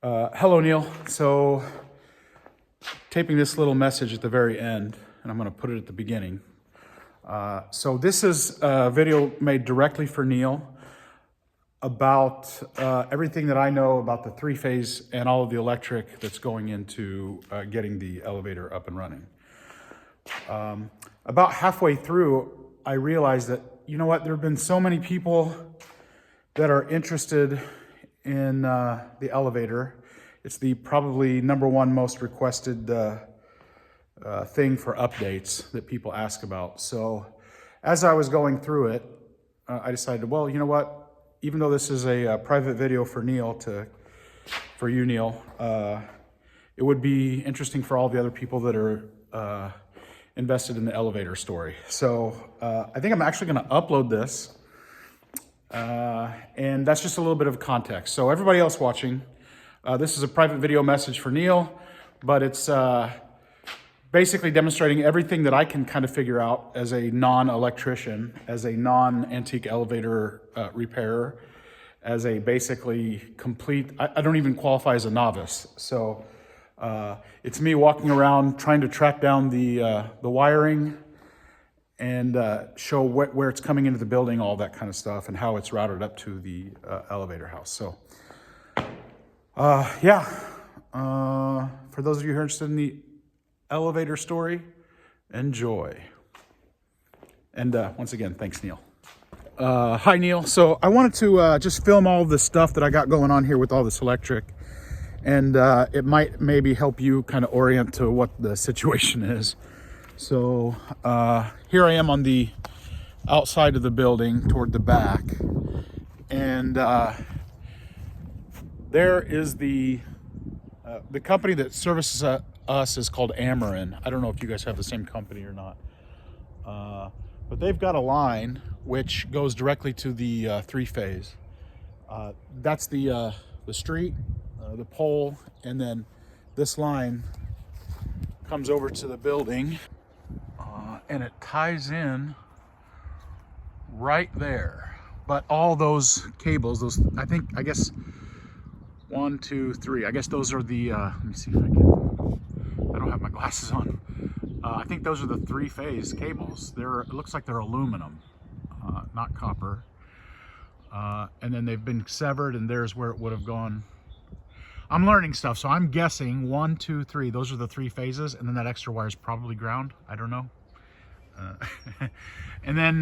Hello, Neil. So, taping this little message at the very end, and I'm going to put it at the beginning. So this is a video made directly for Neil about everything that I know about the three-phase and all of the electric that's going into getting the elevator up and running. About halfway through, I realized that, you know what, there have been so many people that are interested in the elevator. It's the probably #1 most requested thing for updates that people ask about. So as I was going through it, I decided, well, you know what, even though this is a private video for Neil, for you, Neil, it would be interesting for all the other people that are invested in the elevator story. So I think I'm actually going to upload this. And that's just a little bit of context. So everybody else watching, this is a private video message for Neil, but it's basically demonstrating everything that I can kind of figure out as a non-electrician, as a non-antique elevator repairer, as a basically complete, I don't even qualify as a novice. So it's me walking around trying to track down the wiring and show where it's coming into the building, all that kind of stuff, and how it's routed up to the elevator house. So, for those of you who are interested in the elevator story, enjoy. And once again, thanks, Neil. Hi, Neil. So I wanted to just film all the stuff that I got going on here with all this electric, and it might maybe help you kind of orient to what the situation is. So here I am on the outside of the building toward the back, and there is the company that services us is called Amarin. I don't know if you guys have the same company or not, but they've got a line which goes directly to the three-phase. That's the street, the pole, and then this line comes over to the building. And it ties in right there. But all those cables, I guess 1, 2, 3, I guess those are the, let me see if I don't have my glasses on. I think those are the three-phase cables. It looks like they're aluminum, not copper. And then they've been severed, and there's where it would have gone. I'm learning stuff, so I'm guessing 1, 2, 3, those are the three phases, and then that extra wire is probably ground. I don't know. And then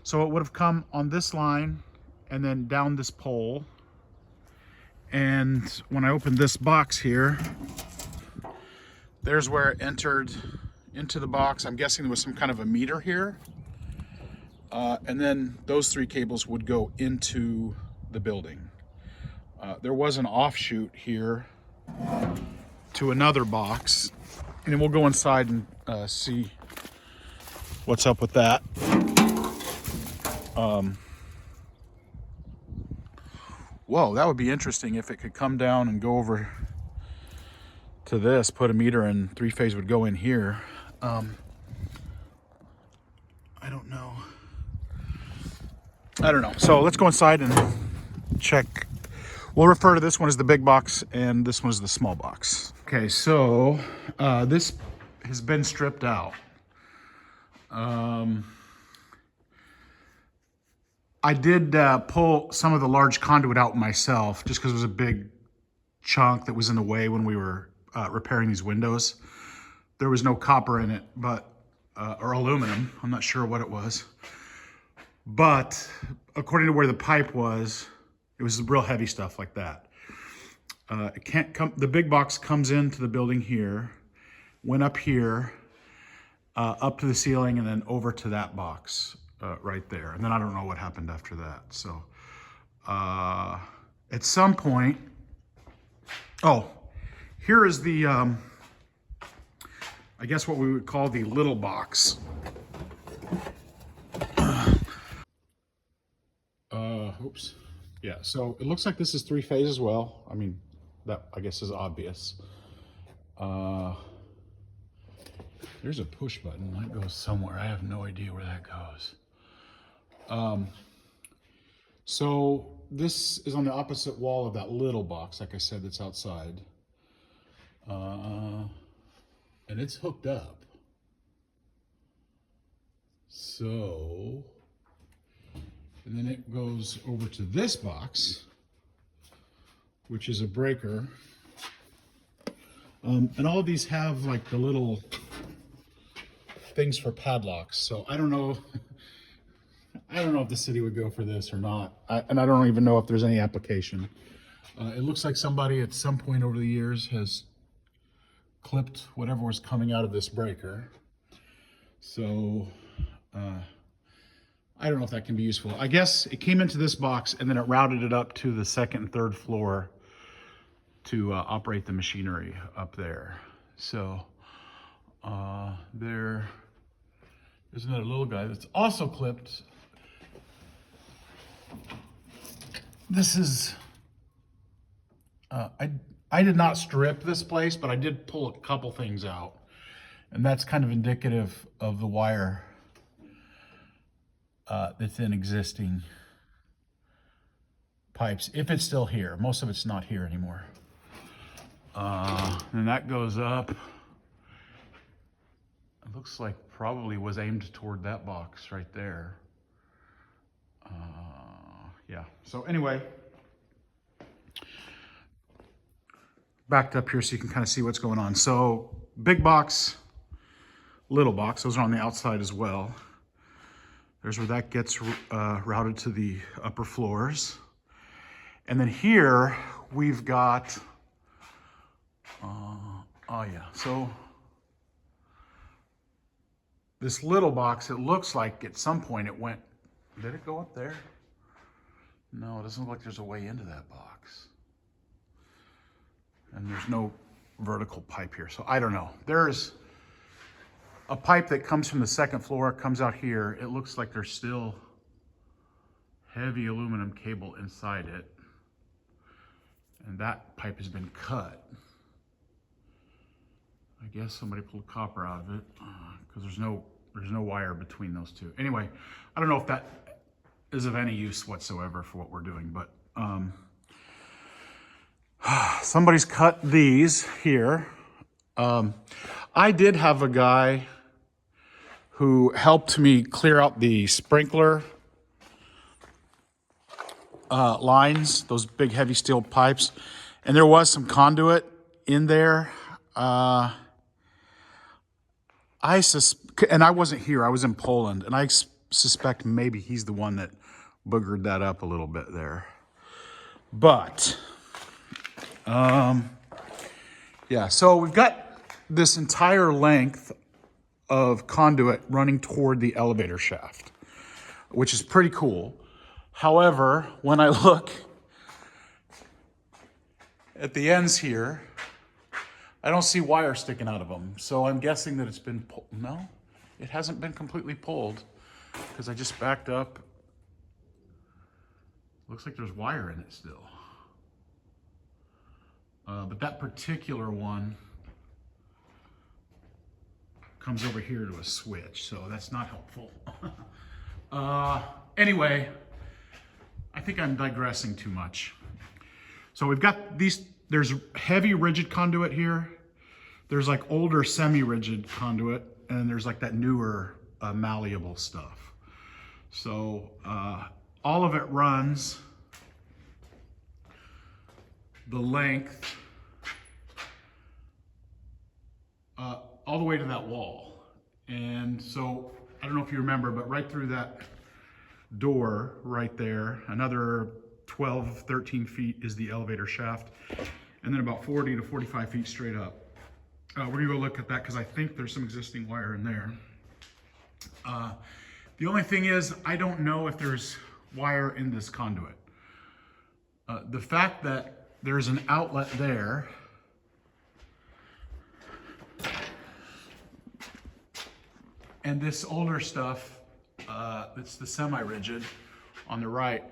so it would have come on this line and then down this pole, and when I opened this box here, there's where it entered into the box. I'm guessing there was some kind of a meter here, and then those three cables would go into the building. There was an offshoot here to another box, and then we'll go inside and see what's up with that. Whoa, that would be interesting if it could come down and go over to this, put a meter in, three-phase would go in here. I don't know. So let's go inside and check. We'll refer to this one as the big box and this one is the small box. Okay, so this has been stripped out. I did pull some of the large conduit out myself just because it was a big chunk that was in the way when we were repairing these windows. There was no copper in it, but or aluminum. I'm not sure what it was. But according to where the pipe was, it was real heavy stuff like that. It can't come. The big box comes into the building here, went up here, up to the ceiling, and then over to that box right there. And then I don't know what happened after that. So at some point, here is the, I guess what we would call the little box. Oops. Yeah, so it looks like this is three-phase as well. I mean, that I guess is obvious. There's a push button, that goes somewhere. I have no idea where that goes. So this is on the opposite wall of that little box, like I said, that's outside. And it's hooked up. So, and then it goes over to this box, which is a breaker. And all of these have like the little things for padlocks. So I don't know. I don't know if the city would go for this or not. And I don't even know if there's any application. It looks like somebody at some point over the years has clipped whatever was coming out of this breaker. So I don't know if that can be useful. I guess it came into this box and then it routed it up to the second and third floor to operate the machinery up there. So there's another little guy that's also clipped. This is, I did not strip this place, but I did pull a couple things out. And that's kind of indicative of the wire that's in existing pipes, if it's still here. Most of it's not here anymore. And that goes up. It looks like probably was aimed toward that box right there. Yeah, so anyway, backed up here so you can kind of see what's going on. So big box, little box, those are on the outside as well. There's where that gets routed to the upper floors. And then here we've got, oh yeah, so this little box, it looks like at some point it went, did it go up there? No, it doesn't look like there's a way into that box. And there's no vertical pipe here, so I don't know. There's a pipe that comes from the second floor, comes out here. It looks like there's still heavy aluminum cable inside it. And that pipe has been cut. I guess somebody pulled copper out of it because there's no wire between those two. Anyway, I don't know if that is of any use whatsoever for what we're doing, but somebody's cut these here. I did have a guy who helped me clear out the sprinkler lines, those big heavy steel pipes, and there was some conduit in there. And I wasn't here, I was in Poland, and I suspect maybe he's the one that boogered that up a little bit there. But, yeah, so we've got this entire length of conduit running toward the elevator shaft, which is pretty cool. However, when I look at the ends here, I don't see wire sticking out of them. So I'm guessing that it's been pulled. No, it hasn't been completely pulled because I just backed up. Looks like there's wire in it still. But that particular one comes over here to a switch, so that's not helpful. Anyway, I think I'm digressing too much. So we've got these, there's heavy rigid conduit here. There's like older semi-rigid conduit, and there's like that newer malleable stuff. So all of it runs the length all the way to that wall. And so I don't know if you remember, but right through that door right there, another 12, 13 feet is the elevator shaft, and then about 40 to 45 feet straight up. We're gonna go look at that because I think there's some existing wire in there. The only thing is, I don't know if there's wire in this conduit. The fact that there's an outlet there, and this older stuff, it's the semi-rigid on the right,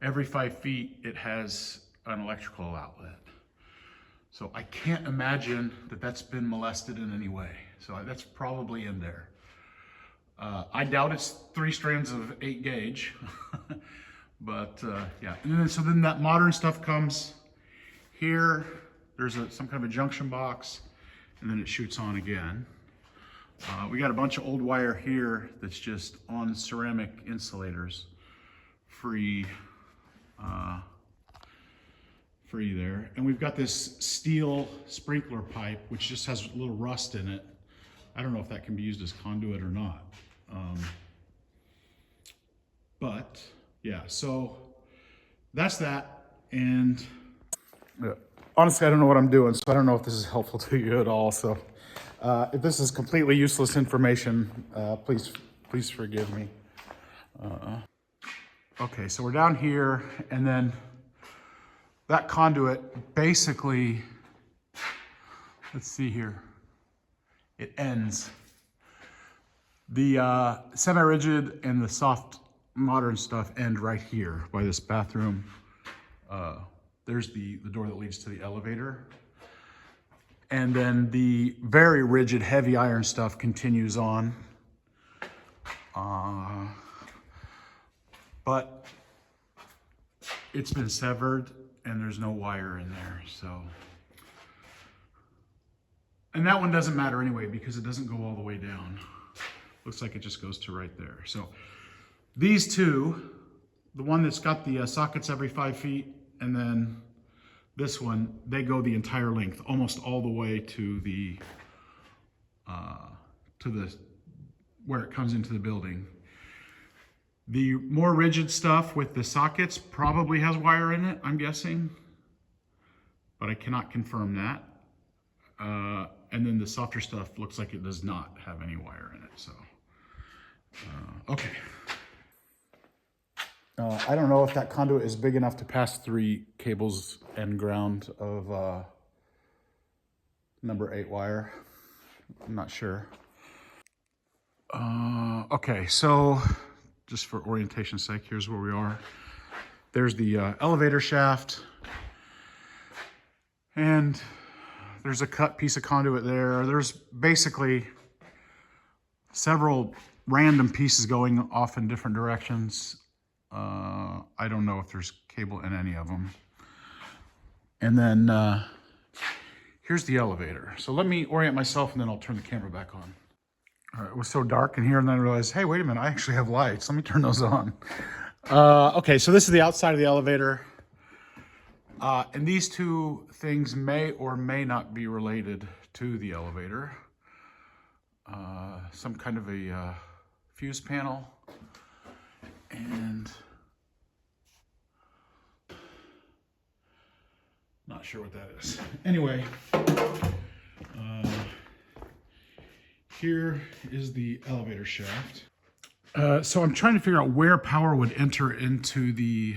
every 5 feet it has an electrical outlet. So I can't imagine that that's been molested in any way. So that's probably in there. I doubt it's 3 strands of 8 gauge, But yeah, and then, so then that modern stuff comes here. There's some kind of a junction box, and then it shoots on again. We got a bunch of old wire here that's just on ceramic insulators, free there. And we've got this steel sprinkler pipe, which just has a little rust in it. I don't know if that can be used as conduit or not. But yeah, so that's that. And honestly, I don't know what I'm doing, so I don't know if this is helpful to you at all. So if this is completely useless information, please forgive me. Okay, so we're down here, and then that conduit basically, let's see here, it ends. The semi-rigid and the soft modern stuff end right here by this bathroom. There's the door that leads to the elevator. And then the very rigid, heavy iron stuff continues on. But it's been severed and there's no wire in there, so. And that one doesn't matter anyway because it doesn't go all the way down. Looks like it just goes to right there. So these two, the one that's got the sockets every 5 feet, and then this one, they go the entire length, almost all the way to the where it comes into the building. The more rigid stuff with the sockets probably has wire in it, I'm guessing, but I cannot confirm that. And then the softer stuff looks like it does not have any wire in it, so. Okay. I don't know if that conduit is big enough to pass 3 cables and ground of number 8 wire. I'm not sure. Okay, so just for orientation's sake, here's where we are. There's the elevator shaft, and there's a cut piece of conduit there. There's basically several random pieces going off in different directions. I don't know if there's cable in any of them. And then here's the elevator. So let me orient myself and then I'll turn the camera back on. All right, it was so dark in here, and then I realized, hey, wait a minute, I actually have lights. Let me turn those on. Okay, so this is the outside of the elevator. And these two things may or may not be related to the elevator. Some kind of a fuse panel. And not sure what that is. Anyway, here is the elevator shaft. So I'm trying to figure out where power would enter into the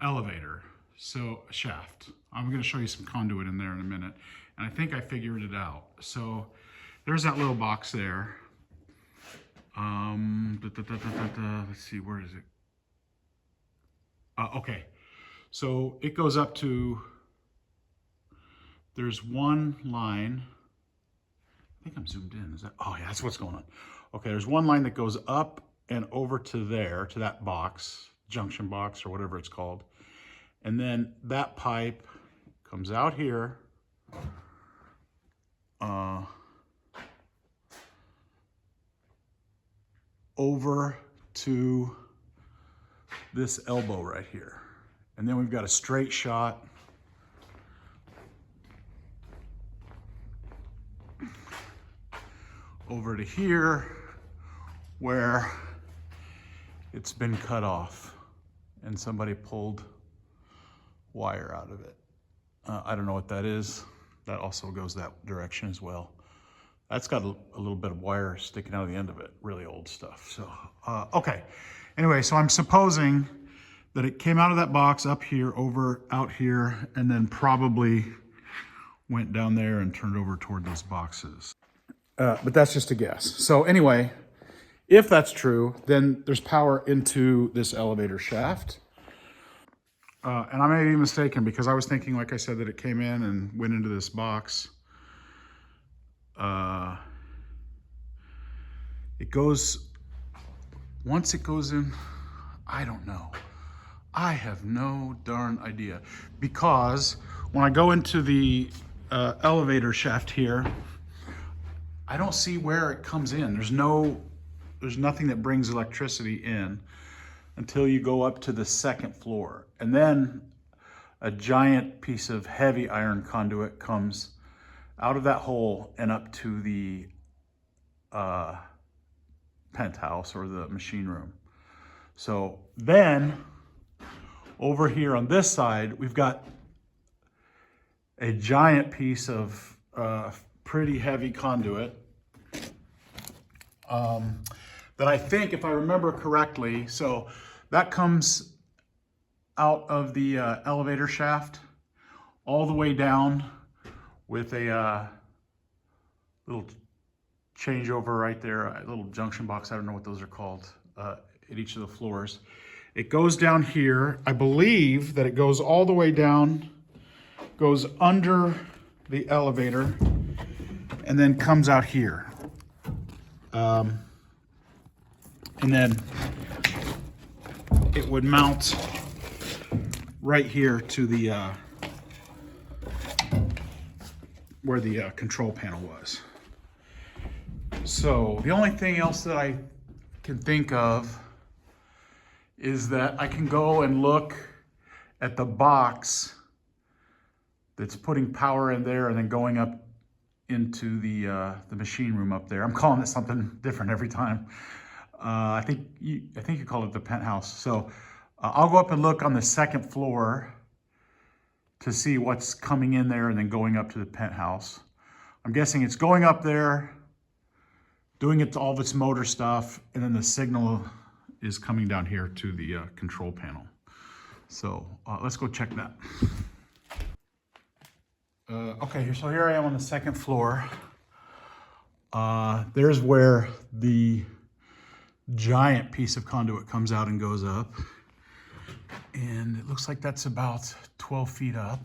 elevator. So shaft. I'm going to show you some conduit in there in a minute. And I think I figured it out. So there's that little box there. Let's see, where is it? Okay, so it goes up to, there's one line. I think I'm zoomed in. Is that? Oh yeah, that's what's going on. Okay, there's one line that goes up and over to there, to that box, junction box or whatever it's called. And then that pipe comes out here. Over to this elbow right here. And then we've got a straight shot over to here where it's been cut off and somebody pulled wire out of it. I don't know what that is. That also goes that direction as well. That's got a little bit of wire sticking out of the end of it, really old stuff. So, okay. Anyway, so I'm supposing that it came out of that box up here, over out here, and then probably went down there and turned over toward those boxes. But that's just a guess. So anyway, if that's true, then there's power into this elevator shaft. And I may be mistaken because I was thinking, like I said, that it came in and went into this box. It goes, once it goes in, I don't know. I have no darn idea. Because when I go into the elevator shaft here, I don't see where it comes in. There's nothing that brings electricity in until you go up to the second floor. And then a giant piece of heavy iron conduit comes out of that hole and up to the penthouse or the machine room. So then over here on this side, we've got a giant piece of pretty heavy conduit that I think, if I remember correctly, so that comes out of the elevator shaft all the way down with a little changeover right there, a little junction box. I don't know what those are called at each of the floors. It goes down here. I believe that it goes all the way down, goes under the elevator, and then comes out here. And then it would mount right here to the where the control panel was. So the only thing else that I can think of is that I can go and look at the box that's putting power in there and then going up into the machine room up there. I'm calling it something different every time. I think you call it the penthouse. So I'll go up and look on the second floor to see what's coming in there and then going up to the penthouse. I'm guessing it's going up there, doing all of its motor stuff, and then the signal is coming down here to the control panel. So let's go check that. Okay, so here I am on the second floor. There's where the giant piece of conduit comes out and goes up. And it looks like that's about 12 feet up.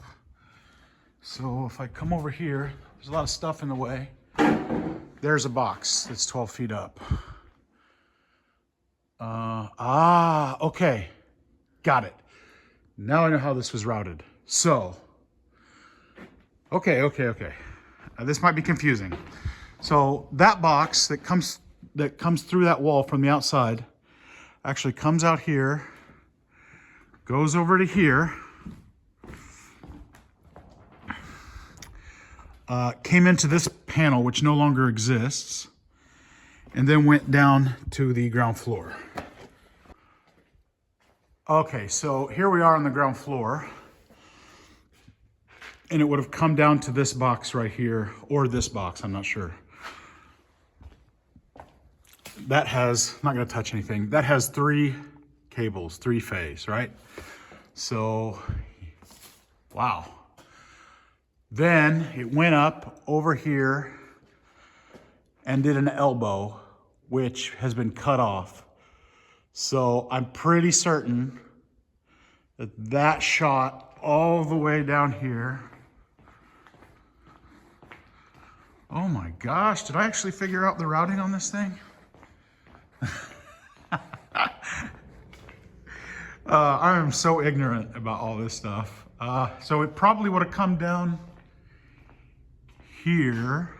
So if I come over here, there's a lot of stuff in the way. There's a box that's 12 feet up. Okay. Got it. Now I know how this was routed. So, okay. This might be confusing. So that box that comes through that wall from the outside actually comes out here, goes over to here, came into this panel, which no longer exists, and then went down to the ground floor. Okay, so here we are on the ground floor, and it would have come down to this box right here, or this box, I'm not sure. That has, I'm not gonna touch anything, that has 3 cables, 3-phase, right? So, wow. Then it went up over here and did an elbow, which has been cut off. So I'm pretty certain that that shot all the way down here. Oh my gosh, did I actually figure out the routing on this thing? I am so ignorant about all this stuff. So it probably would have come down here.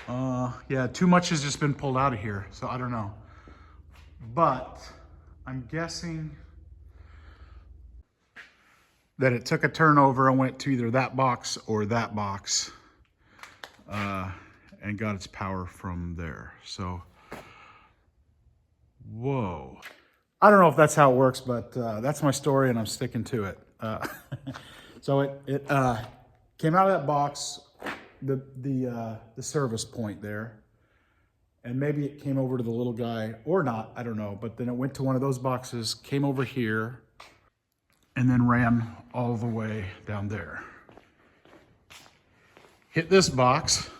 Yeah, too much has just been pulled out of here, so I don't know. But I'm guessing that it took a turnover and went to either that box or that box and got its power from there. So, whoa. I don't know if that's how it works, but that's my story and I'm sticking to it. So it came out of that box, the service point there, and maybe it came over to the little guy or not, I don't know, but then it went to one of those boxes, came over here, and then ran all the way down there. Hit this box,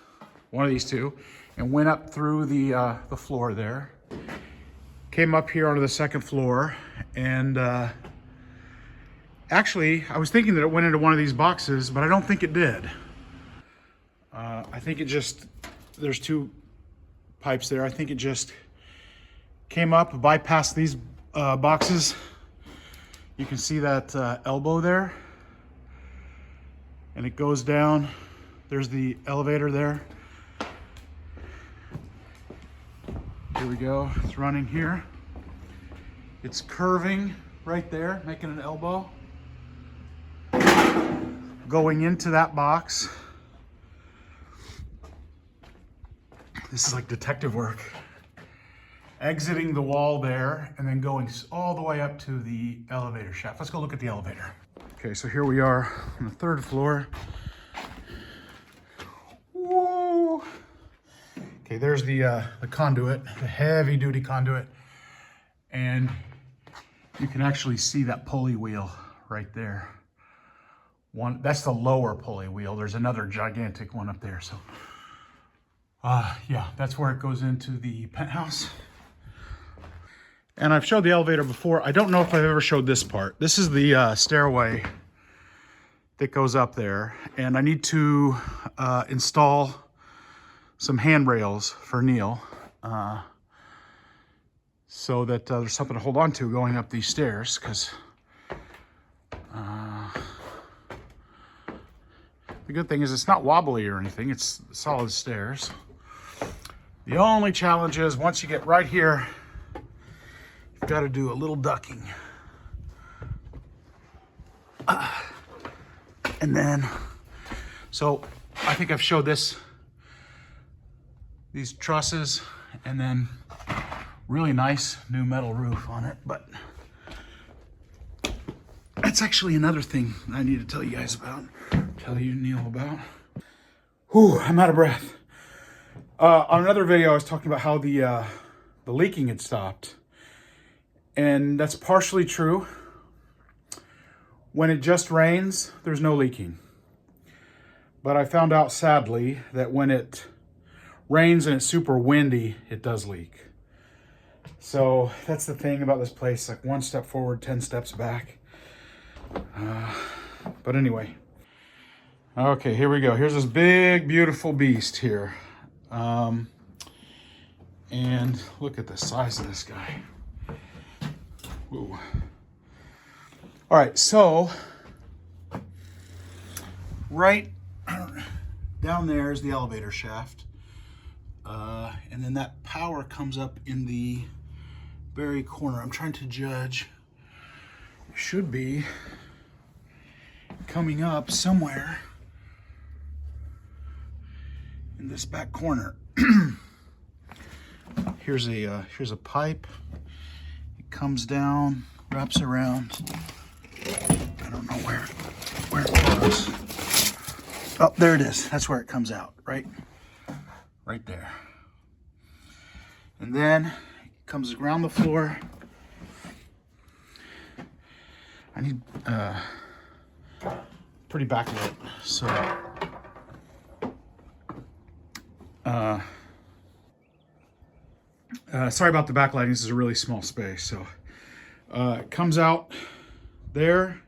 one of these two, and went up through the floor there. Came up here onto the second floor, and actually, I was thinking that it went into one of these boxes, but I don't think it did. I think it just, there's 2 pipes there. I think it just came up, bypassed these boxes. You can see that elbow there, and it goes down. There's the elevator there. Here we go, it's running here. It's curving right there, making an elbow. Going into that box. This is like detective work. Exiting the wall there and then going all the way up to the elevator shaft. Let's go look at the elevator. Okay, so here we are on the 3rd floor. Whoa. Okay, there's the conduit, the heavy duty conduit. And you can actually see that pulley wheel right there. That's the lower pulley wheel. There's another gigantic one up there. So yeah, that's where it goes into the penthouse. And I've showed the elevator before. I don't know if I've ever showed this part. This is the stairway that goes up there. And I need to install some handrails for Neil so that there's something to hold on to going up these stairs, because the good thing is it's not wobbly or anything. It's solid stairs. The only challenge is once you get right here, you've got to do a little ducking. And then, so I think I've showed these trusses, and then really nice new metal roof on it. But that's actually another thing I need to tell you guys about, tell you, Neil, about. Whew, I'm out of breath. On another video, I was talking about how the leaking had stopped. And that's partially true. When it just rains, there's no leaking. But I found out, sadly, that when it rains and it's super windy, it does leak. So that's the thing about this place, like 1 step forward, 10 steps back. But anyway. Okay, here we go. Here's this big, beautiful beast here. And look at the size of this guy. Whoa. All right, so right down there is the elevator shaft. And then that power comes up in the very corner. I'm trying to judge. It should be coming up somewhere in this back corner. Here's a pipe. It comes down, wraps around. I don't know where it goes. Oh, there it is. That's where it comes out, right there. And then it comes around the floor. I need pretty backlit, so sorry about the backlighting. This is a really small space. So it comes out there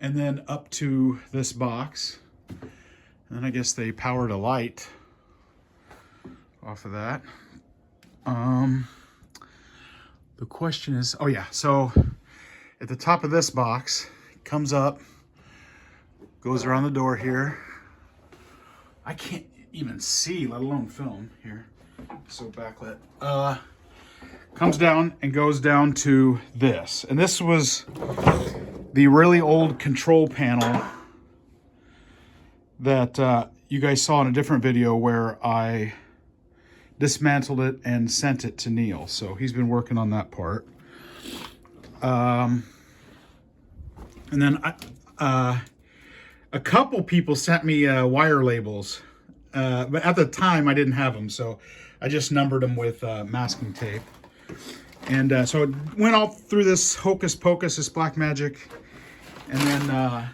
and then up to this box. And then I guess they powered a light off of that. The question is, oh yeah, so at the top of this box, it comes up, goes around the door here. I can't even see, let alone film here. So backlit. Comes down and goes down to this. And this was the really old control panel that you guys saw in a different video where I dismantled it and sent it to Neil. So he's been working on that part. And then a couple people sent me wire labels, but at the time I didn't have them, so I just numbered them with masking tape. And so it went all through this hocus pocus, this black magic, and then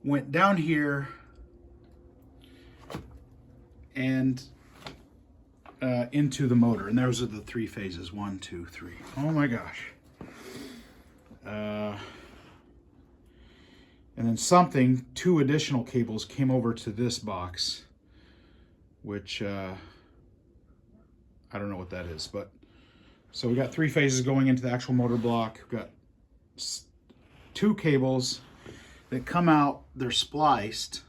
went down here and into the motor. And those are the 3 phases, 1, 2, 3. Oh my gosh. And then 2 additional cables came over to this box, which I don't know what that is, but So we got 3 phases going into the actual motor block. We've got 2 cables that come out. They're spliced.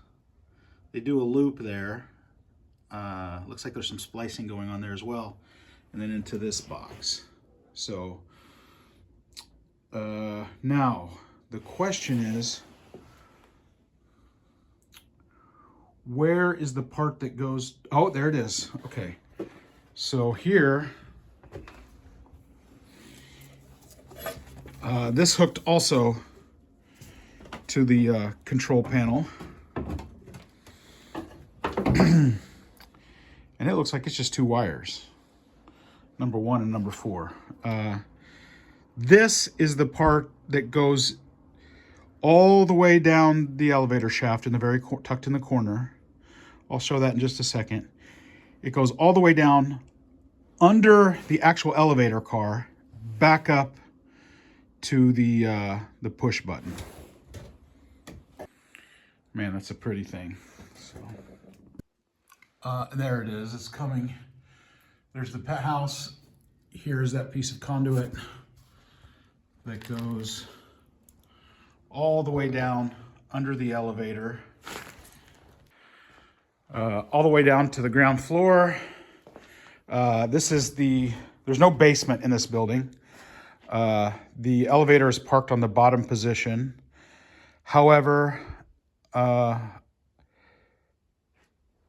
They do a loop there. Looks like there's some splicing going on there as well. And then into this box. So now the question is, where is the part that goes? Oh, there it is. Okay. So here, this hooked also to the control panel. And it looks like it's just 2 wires. Number 1 and number 4. This is the part that goes all the way down the elevator shaft in the very tucked in the corner. I'll show that in just a second. It goes all the way down under the actual elevator car, back up to the push button. Man, that's a pretty thing. So, there it is. It's coming. There's the pet house. Here's that piece of conduit that goes all the way down under the elevator, all the way down to the ground floor. There's no basement in this building. The elevator is parked on the bottom position. However,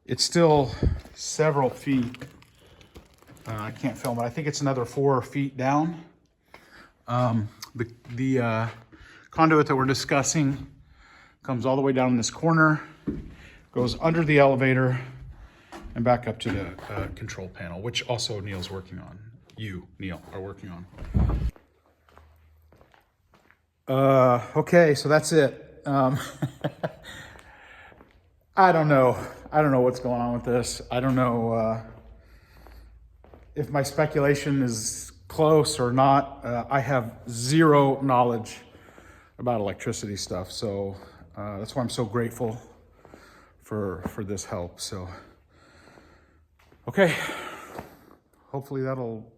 it's still several feet. I can't film it. I think it's another 4 feet down. The conduit that we're discussing comes all the way down in this corner, goes under the elevator, and back up to the control panel, which also Neil's working on. You, Neil, are working on. Okay, so that's it. I don't know. I don't know what's going on with this. I don't know if my speculation is close or not. I have zero knowledge about electricity stuff, so that's why I'm so grateful for this help. So, okay, hopefully that'll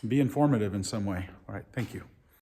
be informative in some way. All right, thank you.